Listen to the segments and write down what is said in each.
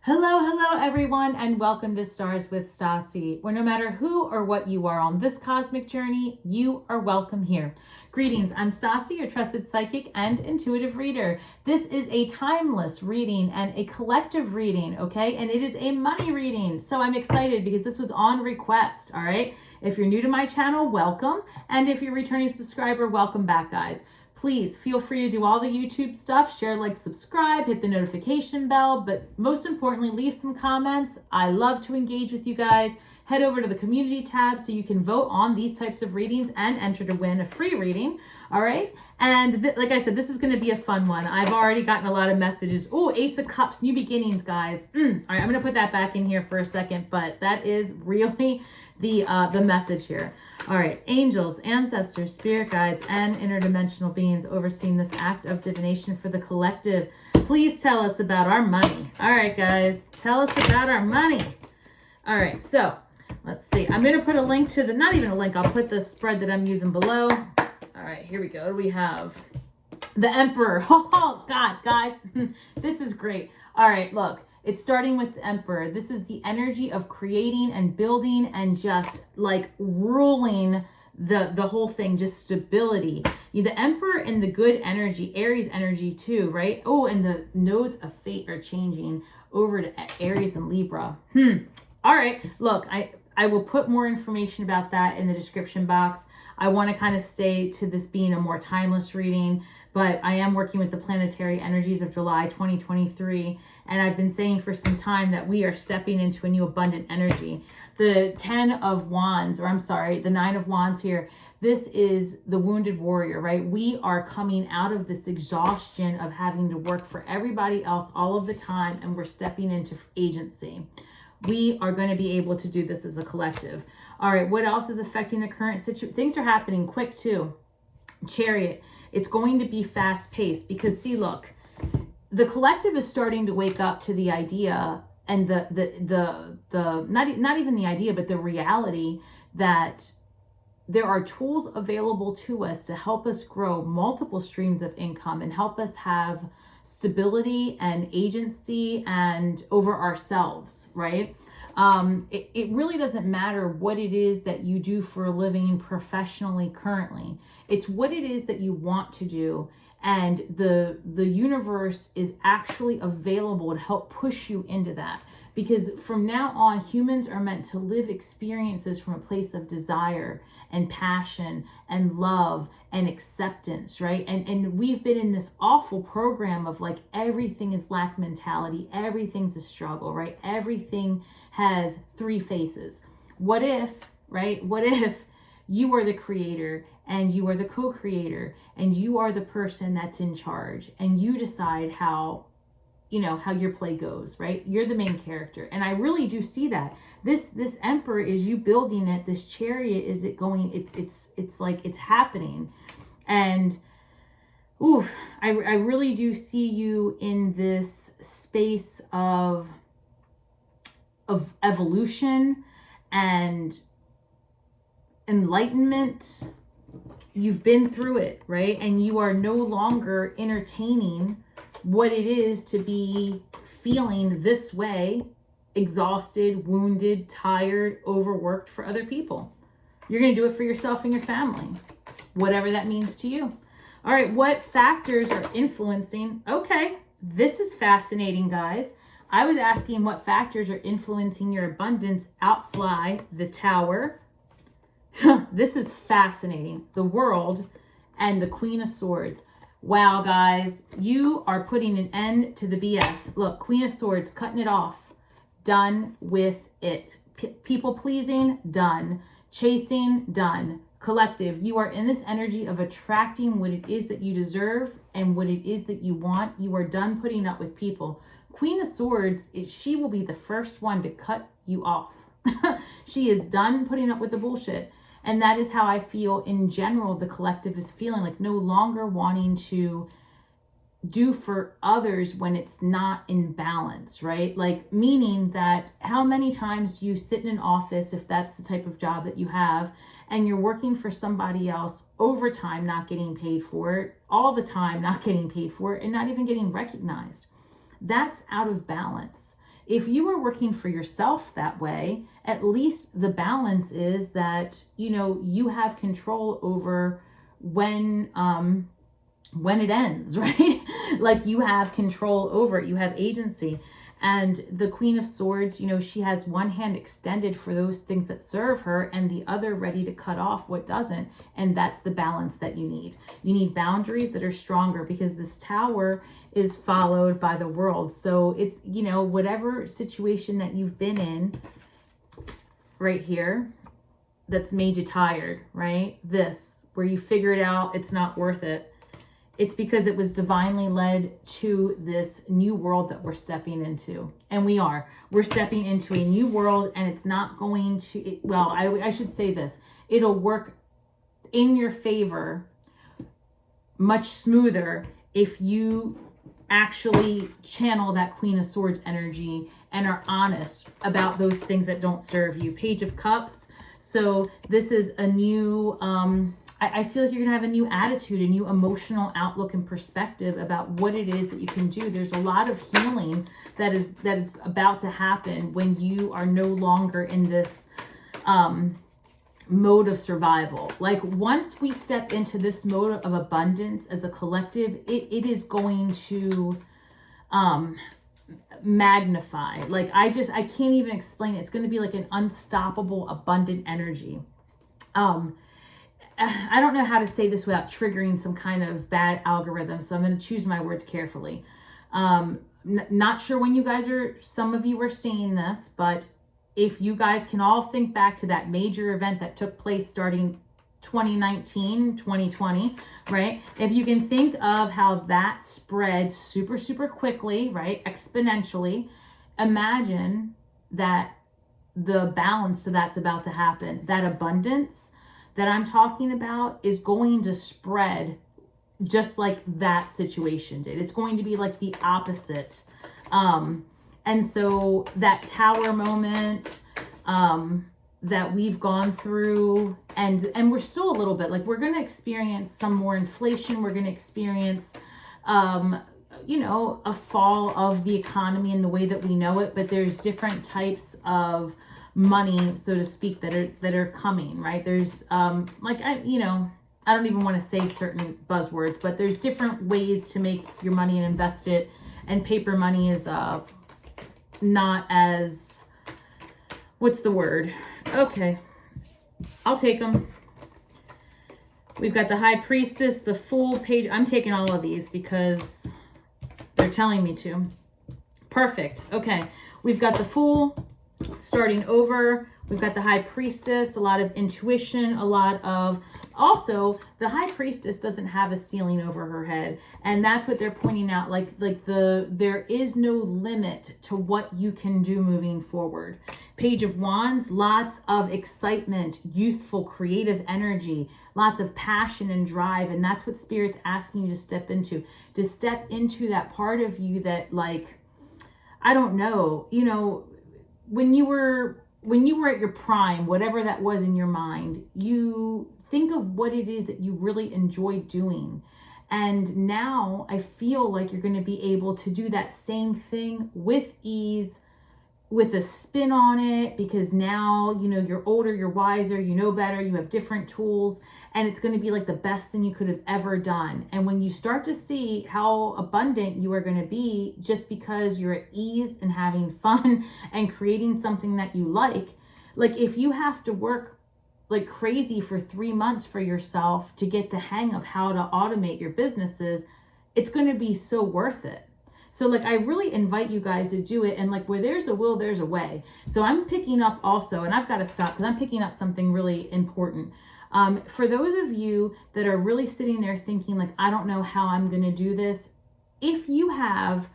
Hello everyone, and welcome to Stars with Stasi, where no matter who or what you are on this cosmic journey, you are welcome here. Greetings, I'm Stasi, your trusted psychic and intuitive reader. This is a timeless reading and a collective reading, okay? And it is a money reading, so I'm excited because this was on request, all right? If you're new to my channel, welcome. And if you're a returning subscriber, welcome back, guys. Please feel free to do all the YouTube stuff, share, like, subscribe, hit the notification bell, but most importantly, leave some comments. I love to engage with you guys. Head over to the community tab so you can vote on these types of readings and enter to win a free reading, all right? And like I said, this is going to be a fun one. I've already gotten a lot of messages. Oh, Ace of Cups, new beginnings, guys. All right, I'm going to put that back in here for a second, but that is really the message here. All right, angels, ancestors, spirit guides, and interdimensional beings overseeing this act of divination for the collective. Please tell us about our money. All right, guys, tell us about our money. All right, so let's see. I'm going to put a link to the, not even a link, I'll put the spread that I'm using below. All right, here we go. What do we have? The Emperor. Oh, God, guys, this is great. All right, look. It's starting with the Emperor. This is the energy of creating and building and just like ruling the whole thing, just stability. The Emperor and the good energy, Aries energy too, right? Oh, and the nodes of fate are changing over to Aries and Libra. All right, look, I will put more information about that in the description box. I want to kind of stay to this being a more timeless reading, but I am working with the planetary energies of July 2023, and I've been saying for some time that we are stepping into a new abundant energy. The 10 of Wands, or I'm sorry, the 9 of Wands here, this is the wounded warrior, right? We are coming out of this exhaustion of having to work for everybody else all of the time, and we're stepping into agency. We are going to be able to do this as a collective. All right, what else is affecting the current situation? Things are happening quick too. Chariot, it's going to be fast paced because see, look, the collective is starting to wake up to the idea and the not even the idea, but the reality that there are tools available to us to help us grow multiple streams of income and help us have stability and agency and over ourselves, right? It really doesn't matter what it is that you do for a living professionally currently. It's what it is that you want to do. And the universe is actually available to help push you into that. Because from now on, humans are meant to live experiences from a place of desire and passion and love and acceptance, right? And we've been in this awful program of like everything is lack mentality, everything's a struggle, right? Everything has three faces. What if, right? What if you are the creator and you are the co-creator and you are the person that's in charge and you decide how your play goes, right? You're the main character. And I really do see that. This Emperor is you building it. This Chariot is it going, it's like it's happening. And I really do see you in this space of evolution and enlightenment. You've been through it, right? And you are no longer entertaining what it is to be feeling this way, exhausted, wounded, tired, overworked for other people. You're going to do it for yourself and your family, whatever that means to you. All right, what factors are influencing? Okay, this is fascinating, guys. I was asking what factors are influencing your abundance. Outfly, the Tower. This is fascinating. The World and the Queen of Swords. Wow, guys, you are putting an end to the BS. Look, Queen of Swords, cutting it off. Done with it. People pleasing, done. Chasing, done. Collective, you are in this energy of attracting what it is that you deserve and what it is that you want. You are done putting up with people. Queen of Swords, she will be the first one to cut you off. She is done putting up with the bullshit. And that is how I feel in general the collective is feeling, like no longer wanting to do for others when it's not in balance, right? Like meaning that how many times do you sit in an office, if that's the type of job that you have, and you're working for somebody else overtime, not getting paid for it, all the time not getting paid for it, and not even getting recognized? That's out of balance. if you are working for yourself that way, at least the balance is that, you know, you have control over when it ends, right? Like you have control over it, you have agency. And the Queen of Swords, you know, she has one hand extended for those things that serve her and the other ready to cut off what doesn't. And that's the balance that you need. You need boundaries that are stronger, because this Tower is followed by the World. So it's, you know, whatever situation that you've been in right here that's made you tired, right? This, where you figured out it's not worth it. It's because it was divinely led to this new world that we're stepping into. And we're stepping into a new world, and it's not going to, well, I should say this, it'll work in your favor much smoother if you actually channel that Queen of Swords energy and are honest about those things that don't serve you. Page of Cups. So this is a new, I feel like you're gonna have a new attitude, a new emotional outlook and perspective about what it is that you can do. There's a lot of healing that is about to happen when you are no longer in this mode of survival. Like once we step into this mode of abundance as a collective, it is going to magnify. Like I can't even explain it. It's going to be like an unstoppable, abundant energy. I don't know how to say this without triggering some kind of bad algorithm, so I'm going to choose my words carefully. Not sure when some of you are seeing this, but if you guys can all think back to that major event that took place starting 2019, 2020, right? If you can think of how that spread super, super quickly, right? Exponentially, imagine that the balance that's about to happen, that abundance that I'm talking about is going to spread just like that situation did. It's going to be like the opposite. And so that Tower moment that we've gone through, and we're still a little bit, like we're going to experience some more inflation. We're going to experience, you know, a fall of the economy in the way that we know it, but there's different types of money, so to speak, that are coming, right? There's like I don't even want to say certain buzzwords, but there's different ways to make your money and invest it, and paper money is not as, what's the word? Okay, I'll take them. We've got the High Priestess, the Fool, Page. I'm taking all of these because they're telling me to. Perfect. Okay, we've got the Fool starting over. We've got the High Priestess, a lot of intuition, a lot of, also the High Priestess doesn't have a ceiling over her head, and that's what they're pointing out, like there is no limit to what you can do moving forward. Page of Wands, lots of excitement, youthful, creative energy, lots of passion and drive, and that's what Spirit's asking you to step into that part of you that, like, I don't know, you know, when you were at your prime, whatever that was in your mind, you think of what it is that you really enjoy doing. And now I feel like you're going to be able to do that same thing with ease, with a spin on it, because now, you know, you're older, you're wiser, you know better, you have different tools, and it's going to be like the best thing you could have ever done. And when you start to see how abundant you are going to be just because you're at ease and having fun and creating something that you like if you have to work like crazy for 3 months for yourself to get the hang of how to automate your businesses, it's going to be so worth it. So like, I really invite you guys to do it. And like, where there's a will, there's a way. So I'm picking up also, and I've got to stop because I'm picking up something really important. For those of you that are really sitting there thinking like, I don't know how I'm going to do this. If you have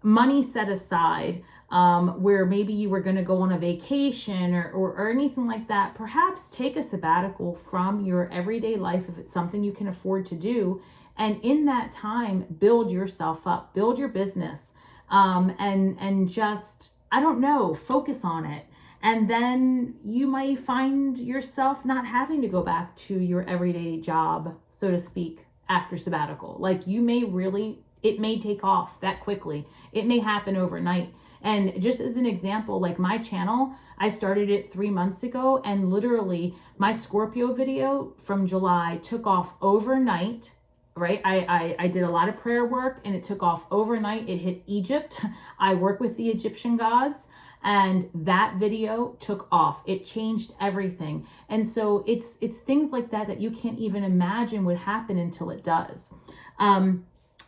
money set aside, where maybe you were going to go on a vacation or anything like that, perhaps take a sabbatical from your everyday life if it's something you can afford to do. And in that time, build yourself up, build your business, and just, I don't know, focus on it. And then you might find yourself not having to go back to your everyday job, so to speak, after sabbatical. Like, you may really It may take off that quickly. It may happen overnight. And just as an example, like my channel, I started it 3 months ago, and literally my Scorpio video from July took off overnight, right? I did a lot of prayer work and it took off overnight. It hit Egypt. I work with the Egyptian gods, and that video took off. It changed everything. And so it's things like that you can't even imagine would happen until it does.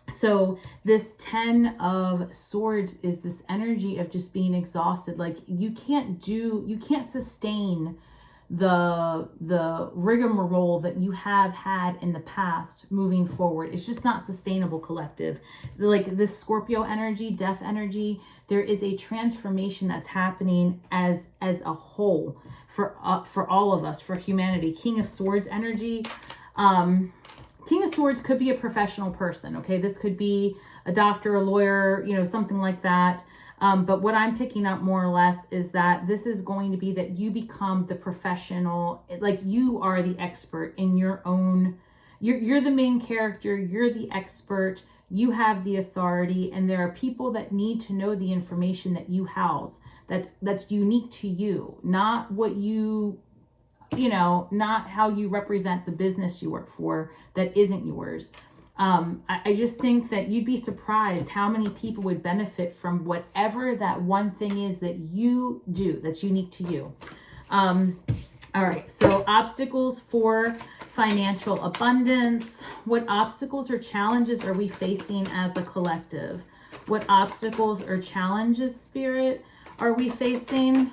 So this 10 of Swords is this energy of just being exhausted. Like you can't sustain the rigmarole that you have had in the past moving forward. It's just not sustainable, collective. Like this Scorpio energy, death energy, there is a transformation that's happening as a whole for all of us, for humanity. King of Swords energy. King of Swords could be a professional person, okay? This could be a doctor, a lawyer, something like that. But what I'm picking up more or less is that this is going to be that you become the professional, like you are the expert in your own, you're the main character, you're the expert, you have the authority, and there are people that need to know the information that you house that's unique to you, not what not how you represent the business you work for that isn't yours. I just think that you'd be surprised how many people would benefit from whatever that one thing is that you do that's unique to you. All right, so obstacles for financial abundance. What obstacles or challenges are we facing as a collective? What obstacles or challenges, Spirit, are we facing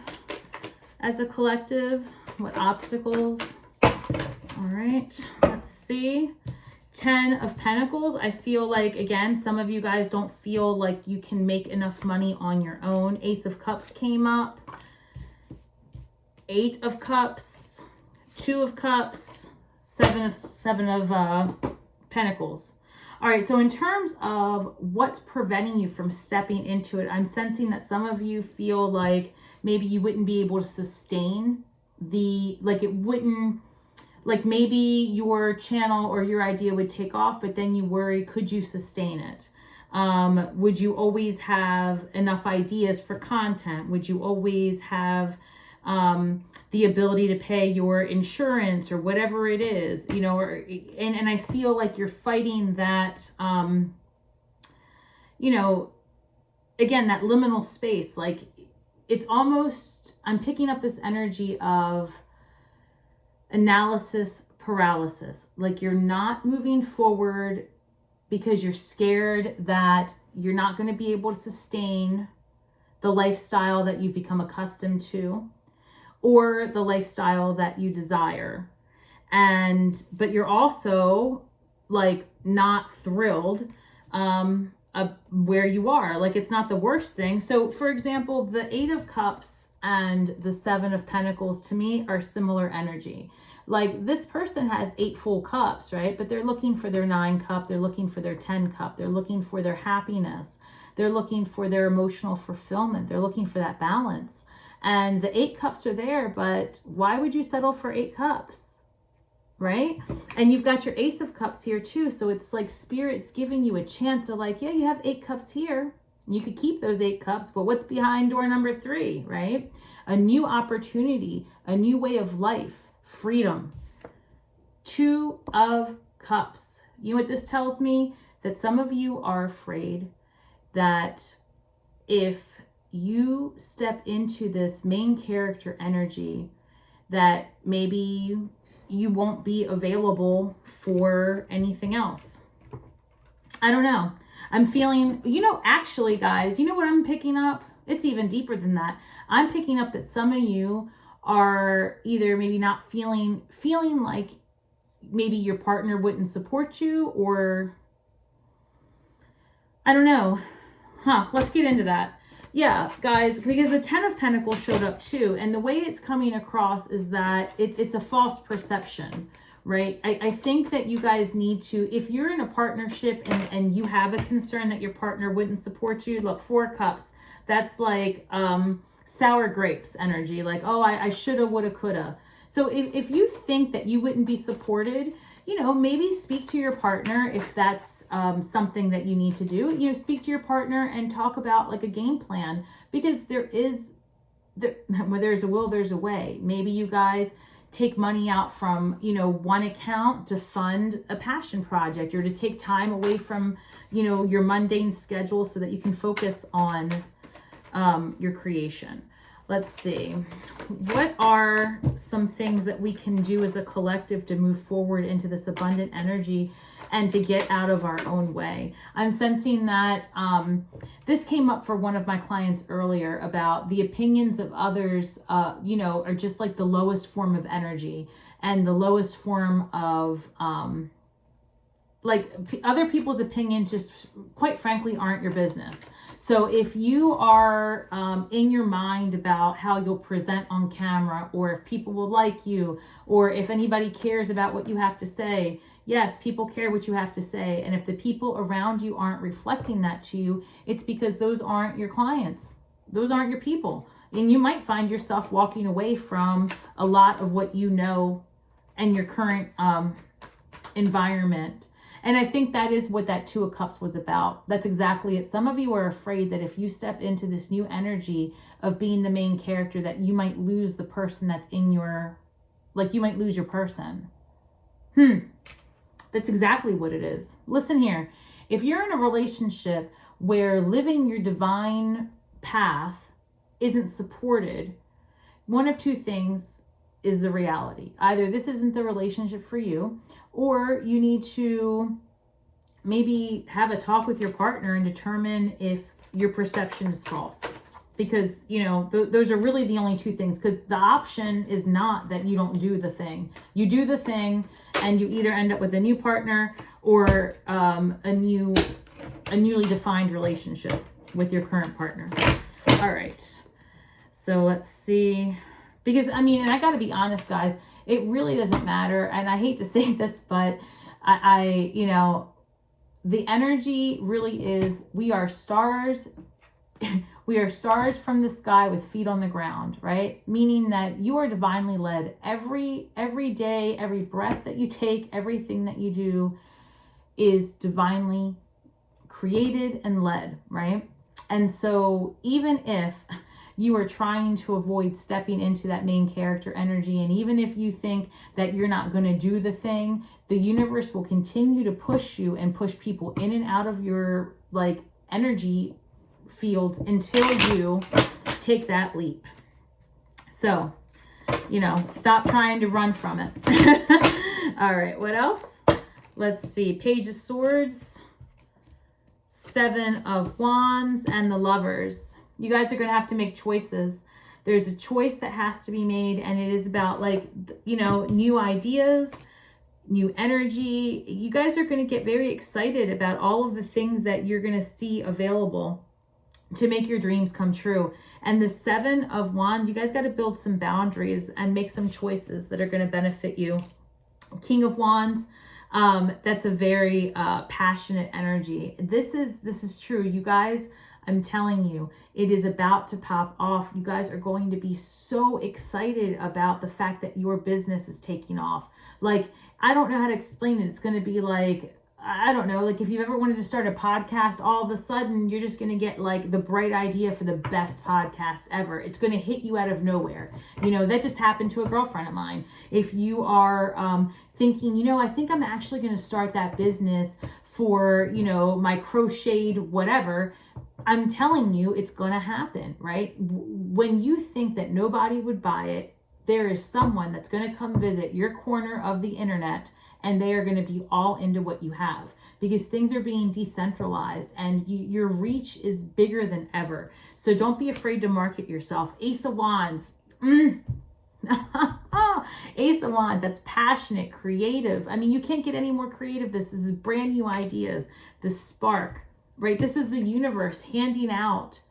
as a collective? What obstacles? All right, let's see. 10 of Pentacles. I feel like, again, some of you guys don't feel like you can make enough money on your own. Ace of Cups came up. 8 of Cups. 2 of Cups. 7 of Pentacles. All right, so in terms of what's preventing you from stepping into it, I'm sensing that some of you feel like maybe you wouldn't be able to sustain like maybe your channel or your idea would take off, but then you worry, could you sustain it? Would you always have enough ideas for content? Would you always have the ability to pay your insurance or whatever it is, and I feel like you're fighting that, again, that liminal space. Like it's almost, I'm picking up this energy of analysis paralysis. Like you're not moving forward because you're scared that you're not going to be able to sustain the lifestyle that you've become accustomed to or the lifestyle that you desire. But you're also like not thrilled where you are. Like it's not the worst thing. So for example, the 8 of Cups and the 7 of Pentacles to me are similar energy. Like this person has 8 full cups, right? But they're looking for their 9 cup. They're looking for their 10 cup. They're looking for their happiness. They're looking for their emotional fulfillment. They're looking for that balance. And the 8 cups are there, but why would you settle for 8 cups? Right? And you've got your Ace of Cups here too. So it's like Spirit's giving you a chance. So like, yeah, you have 8 cups here. You could keep those 8 cups, but what's behind door number 3, right? A new opportunity, a new way of life, freedom. 2 of Cups. You know what this tells me? That some of you are afraid that if you step into this main character energy, that maybe you won't be available for anything else. I don't know. I'm feeling, actually guys, you know what I'm picking up? It's even deeper than that. I'm picking up that some of you are either maybe not feeling like maybe your partner wouldn't support you, or I don't know. Let's get into that. Yeah, guys, because the 10 of Pentacles showed up too. And the way it's coming across is that it's a false perception, right? I think that you guys need to, if you're in a partnership and you have a concern that your partner wouldn't support you, look, 4 cups, that's like sour grapes energy. Like, oh, I shoulda, woulda, coulda. So if you think that you wouldn't be supported, maybe speak to your partner if that's something that you need to do. Speak to your partner and talk about like a game plan, because where there's a will, there's a way. Maybe you guys take money out from, one account to fund a passion project, or to take time away from, your mundane schedule so that you can focus on your creation. Let's see. What are some things that we can do as a collective to move forward into this abundant energy and to get out of our own way? I'm sensing that this came up for one of my clients earlier about the opinions of others, are just like the lowest form of energy and the lowest form of other people's opinions just quite frankly aren't your business. So if you are in your mind about how you'll present on camera, or if people will like you, or if anybody cares about what you have to say, yes, people care what you have to say. And if the people around you aren't reflecting that to you, it's because those aren't your clients. Those aren't your people. And you might find yourself walking away from a lot of what you know and your current environment. And I think that is what that Two of Cups was about. That's exactly it. Some of you are afraid that if you step into this new energy of being the main character, that you might lose the person that's in your, you might lose your person. That's exactly what it is. Listen here. If you're in a relationship where living your divine path isn't supported, one of two things is the reality. Either this isn't the relationship for you, or you need to maybe have a talk with your partner and determine if your perception is false. Because, those are really the only two things. Because the option is not that you don't do the thing. You do the thing and you either end up with a new partner or a newly defined relationship with your current partner. All right. So let's see. Because, and I got to be honest, guys, it really doesn't matter. And I hate to say this, but the energy really is, we are stars. We are stars from the sky with feet on the ground, right? Meaning that you are divinely led every day, every breath that you take, everything that you do is divinely created and led, right? And so even if you are trying to avoid stepping into that main character energy, and even if you think that you're not going to do the thing, the universe will continue to push you and push people in and out of your energy fields until you take that leap. So, stop trying to run from it. All right, what else? Let's see. Page of Swords, Seven of Wands, and the Lovers. You guys are going to have to make choices. There's a choice that has to be made, and it is about new ideas, new energy. You guys are going to get very excited about all of the things that you're going to see available to make your dreams come true. And the Seven of Wands, you guys got to build some boundaries and make some choices that are going to benefit you. King of Wands, that's a very passionate energy. This is true, you guys. I'm telling you, it is about to pop off. You guys are going to be so excited about the fact that your business is taking off. I don't know how to explain it. It's going to be I don't know, if you've ever wanted to start a podcast, all of a sudden you're just going to get the bright idea for the best podcast ever. It's going to hit you out of nowhere. That just happened to a girlfriend of mine. If you are thinking, I think I'm actually going to start that business for, my crocheted whatever, I'm telling you, it's going to happen, right? When you think that nobody would buy it, there is someone that's going to come visit your corner of the internet, and they are going to be all into what you have, because things are being decentralized and your reach is bigger than ever. So don't be afraid to market yourself. Ace of Wands. Ace of Wands, that's passionate, creative. You can't get any more creative. This is brand new ideas, the spark, right? This is the universe handing out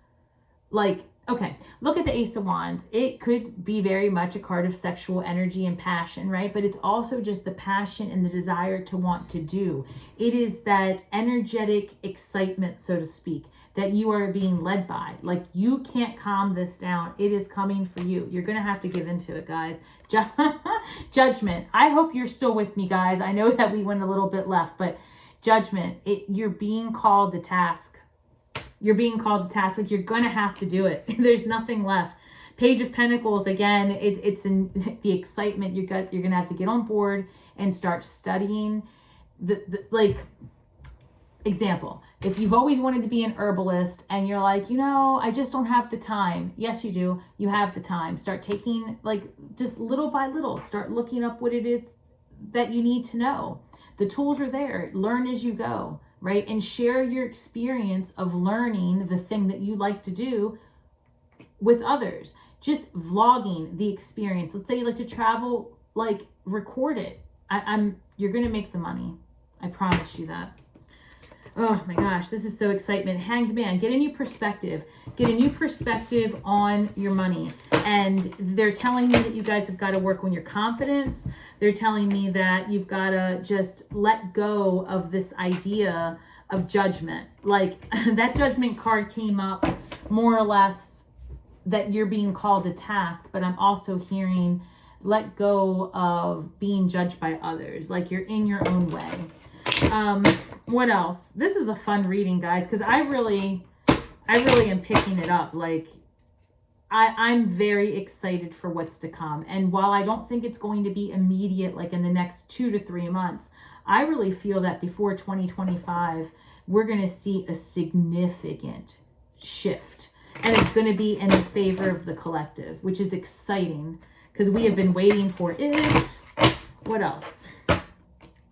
Okay, look at the Ace of Wands. It could be very much a card of sexual energy and passion, right? But it's also just the passion and the desire to want to do. It is that energetic excitement, so to speak, that you are being led by. Like, you can't calm this down. It is coming for you. You're going to have to give into it, guys. Judgment. I hope you're still with me, guys. I know that we went a little bit left, but judgment. You're being called to task. You're being called to task. Like, you're going to have to do it. There's nothing left. Page of Pentacles, again, it's in the excitement. You're going to have to get on board and start studying. Like, example, if you've always wanted to be an herbalist and you're like, I just don't have the time. Yes, you do. You have the time. Start taking, like, just little by little, start looking up what it is that you need to know. The tools are there. Learn as you go. Right? And share your experience of learning the thing that you like to do with others. Just vlogging the experience. Let's say you like to travel, like, record it. You're going to make the money. I promise you that. Oh my gosh, this is so excitement. Hanged Man, get a new perspective. Get a new perspective on your money. And they're telling me that you guys have got to work on your confidence. They're telling me that you've got to just let go of this idea of judgment. Like, that judgment card came up more or less that you're being called to task, but I'm also hearing let go of being judged by others. Like, you're in your own way. What else? This is a fun reading, guys, because I really am picking it up. Like, I'm very excited for what's to come. And while I don't think it's going to be immediate, like in the next 2 to 3 months, I really feel that before 2025, we're going to see a significant shift. And it's going to be in the favor of the collective, which is exciting because we have been waiting for it. What else?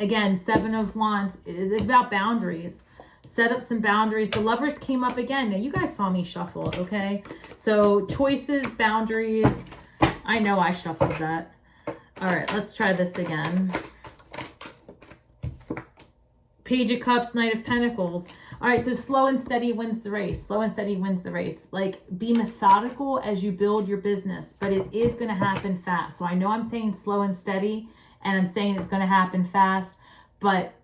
Again, Seven of Wands is about boundaries. Set up some boundaries. The Lovers came up again. Now, you guys saw me shuffle, okay? So, choices, boundaries. I know I shuffled that. All right, let's try this again. Page of Cups, Knight of Pentacles. All right, so slow and steady wins the race. Slow and steady wins the race. Like, be methodical as you build your business, but it is going to happen fast. So, I know I'm saying slow and steady, and I'm saying it's going to happen fast, but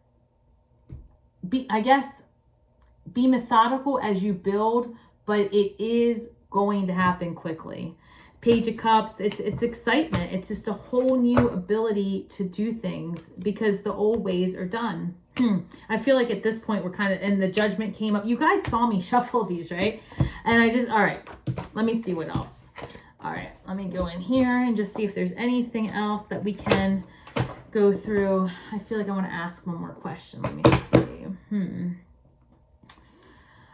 be methodical as you build, but it is going to happen quickly. Page of Cups, it's excitement. It's just a whole new ability to do things because the old ways are done. I feel like at this point we're kind of, and the Judgment came up. You guys saw me shuffle these, right? And all right, let me see what else. All right, let me go in here and just see if there's anything else that we can go through. I feel like I want to ask one more question. Let me see.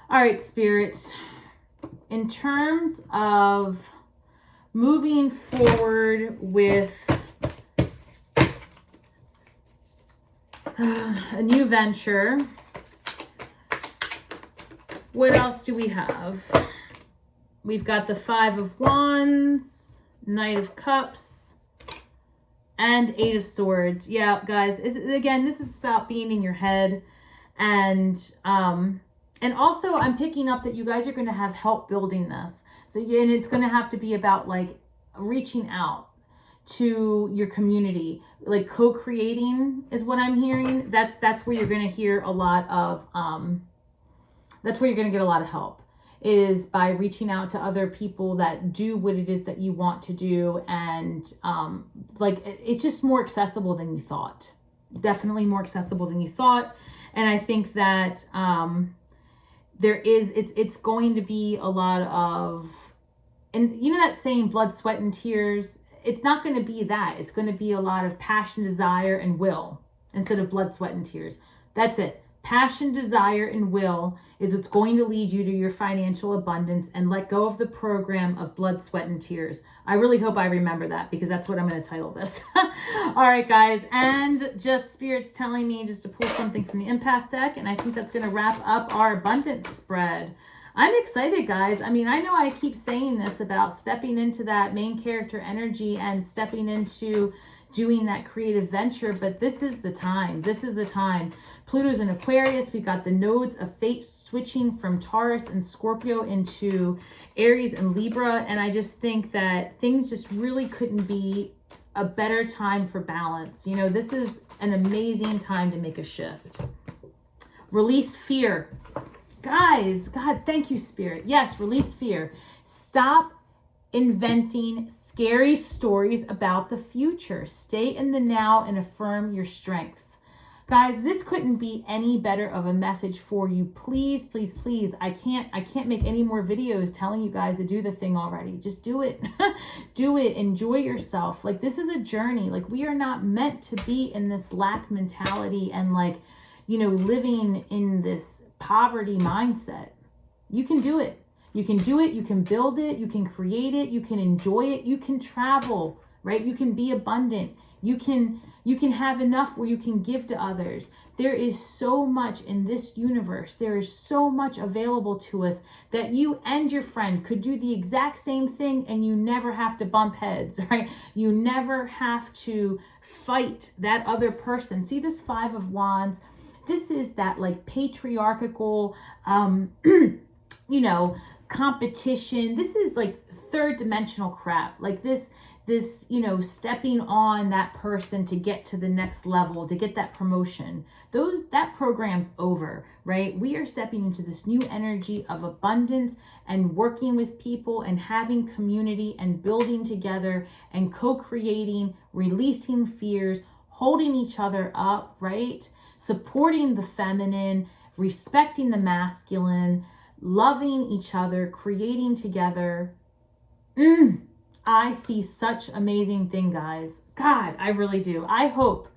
All right, Spirit. In terms of moving forward with a new venture, what else do we have? We've got the Five of Wands, Knight of Cups, and Eight of Swords. Yeah, guys, again, this is about being in your head. And also I'm picking up that you guys are going to have help building this. So, and it's going to have to be about like reaching out to your community, like co-creating is what I'm hearing. That's where you're going to hear a lot of, that's where you're going to get a lot of help, is by reaching out to other people that do what it is that you want to do. And like, it's just more accessible than you thought. Definitely more accessible than you thought. And I think that it's going to be a lot of, and you know that saying, blood, sweat, and tears? It's not going to be that. It's going to be a lot of passion, desire, and will instead of blood, sweat, and tears. That's it. Passion, desire, and will is what's going to lead you to your financial abundance, and let go of the program of blood, sweat, and tears. I really hope I remember that, because that's what I'm going to title this. All right, guys. And just Spirit's telling me just to pull something from the empath deck, and I think that's going to wrap up our abundance spread. I'm excited, guys. I mean, I know I keep saying this about stepping into that main character energy and stepping into doing that creative venture, but this is the time. This is the time. Pluto's in Aquarius. We got the nodes of fate switching from Taurus and Scorpio into Aries and Libra. And I just think that things just really couldn't be a better time for balance. You know, this is an amazing time to make a shift. Release fear. Guys, God, thank you, Spirit. Yes, release fear. Stop inventing scary stories about the future. Stay in the now and affirm your strengths. Guys, this couldn't be any better of a message for you. Please, please, please. I can't make any more videos telling you guys to do the thing already. Just do it. Do it. Enjoy yourself. Like, this is a journey. Like, we are not meant to be in this lack mentality and, like, you know, living in this poverty mindset. You can do it. You can do it. You can build it. You can create it. You can enjoy it. You can travel, right? You can be abundant. You can have enough where you can give to others. There is so much in this universe. There is so much available to us that you and your friend could do the exact same thing and you never have to bump heads, right? You never have to fight that other person. See this Five of Wands? This is that, like, patriarchal, you know, competition. This is like third dimensional crap. Like this, you know, stepping on that person to get to the next level, to get that promotion. That program's over, right? We are stepping into this new energy of abundance and working with people and having community and building together and co-creating, releasing fears, holding each other up, right? Supporting the feminine, respecting the masculine, loving each other, creating together. I see such amazing thing, guys. God, I really do. I hope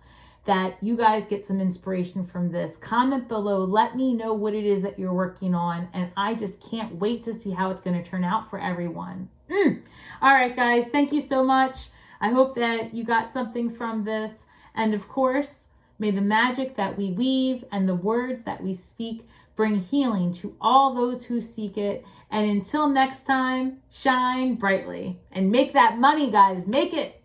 that you guys get some inspiration from this. Comment below. Let me know what it is that you're working on. And I just can't wait to see how it's going to turn out for everyone. All right, guys. Thank you so much. I hope that you got something from this. And of course, may the magic that we weave and the words that we speak bring healing to all those who seek it. And until next time, shine brightly and make that money, guys. Make it.